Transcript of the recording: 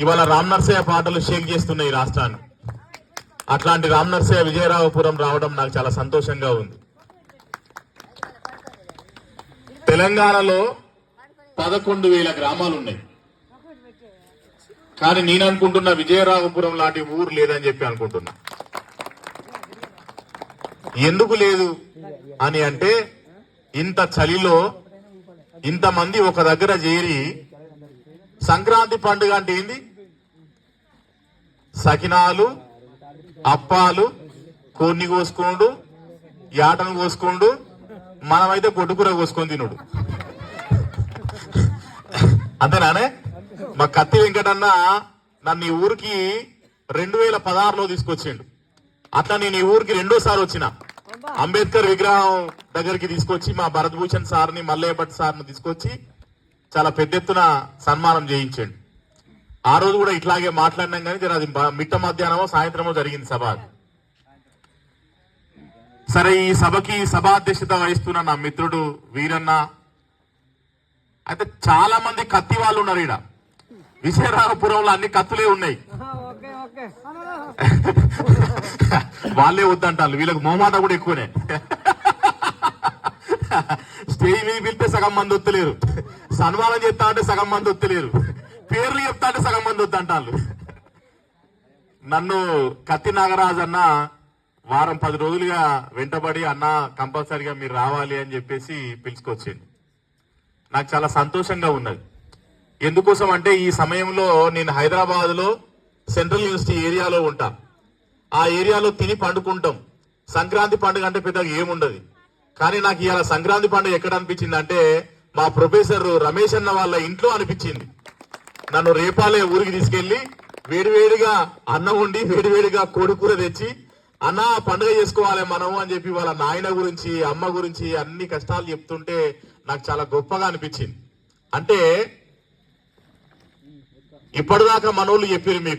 ఇవాళ రామ్ నర్సయ్య పాటలు షేక్ చేస్తున్నాయి ఈ రాష్ట్రాన్ని. అట్లాంటి రామ్ నర్సయ్య విజయరాఘపురం రావడం నాకు చాలా సంతోషంగా ఉంది. తెలంగాణలో 11,000 గ్రామాలు ఉన్నాయి. కానీ నేను అనుకుంటున్నా విజయరాఘపురం లాంటి ఊరు లేదని చెప్పి అనుకుంటున్నా. ఎందుకు లేదు అని అంటే, ఇంత చలిలో ఇంతమంది ఒక దగ్గర చేరి సంక్రాంతి పండుగ అంటే ఏంది? సకినాలు, అప్పాలు, కోన్ని కోసుకోండు, యాటను కోసుకోండు, మనమైతే గొడ్డుకూర కోసుకొని తినుడు. అంతేనానే? మా కత్తి వెంకటన్న నన్ను ఈ ఊరికి 2016లో తీసుకొచ్చిండు. అట్లా నేను ఈ ఊరికి రెండోసారి వచ్చిన. అంబేద్కర్ విగ్రహం దగ్గరికి తీసుకొచ్చి మా భరత్ భూషణ్ సార్ని, మల్లయ్య భట్ సార్ని తీసుకొచ్చి చాలా పెద్ద ఎత్తున సన్మానం చేయించండు. ఆ రోజు కూడా ఇట్లాగే మాట్లాడినాం, కానీ అది మిట్ట మధ్యాహ్నమో సాయంత్రమో జరిగింది సభ. సరే, ఈ సభకి సభాధ్యక్షత వహిస్తున్న నా మిత్రుడు వీరన్న. అయితే చాలా మంది కత్తి వాళ్ళు ఉన్నారు ఈడ. విజయరాఘపురంలో అన్ని కత్తులే ఉన్నాయి. వాళ్ళే వద్దంటారు, వీళ్ళకి మోమాట కూడా ఎక్కువనే. స్టేజ్ మీద పిలిస్తే సగం మంది వత్తలేరు, సన్మానం చెప్తా అంటే సగం మంది వత్తలేరు, పేర్లు చెప్తా అంటే సగం మంది వద్దంటారు. నన్ను కత్తి నాగరాజు అన్న వారం 10 రోజులుగా వెంటబడి, అన్న కంపల్సరిగా మీరు రావాలి అని చెప్పేసి పిలుచుకొచ్చింది. నాకు చాలా సంతోషంగా ఉన్నది. ఎందుకోసం అంటే, ఈ సమయంలో నేను హైదరాబాద్ లో సెంట్రల్ యూనివర్సిటీ ఏరియాలో ఉంటా. ఆ ఏరియాలో తిని పండుకుంటాం. సంక్రాంతి పండుగ అంటే పెద్దగా ఏముండదు. కానీ నాకు ఇవాళ సంక్రాంతి పండుగ ఎక్కడ అనిపించింది అంటే, మా ప్రొఫెసర్ రమేష్ అన్న వాళ్ళ ఇంట్లో అనిపించింది. నన్ను రేపాలే ఊరికి తీసుకెళ్లి వేడివేడిగా అన్నం వండి, వేడివేడిగా కోడికూర తెచ్చి, అన్న పండుగ చేసుకోవాలి మనము అని చెప్పి వాళ్ళ నాయన గురించి, అమ్మ గురించి అన్ని కష్టాలు చెప్తుంటే నాకు చాలా గొప్పగా అనిపించింది. అంటే ఇప్పటిదాకా మనోళ్ళు చెప్పారు మీకు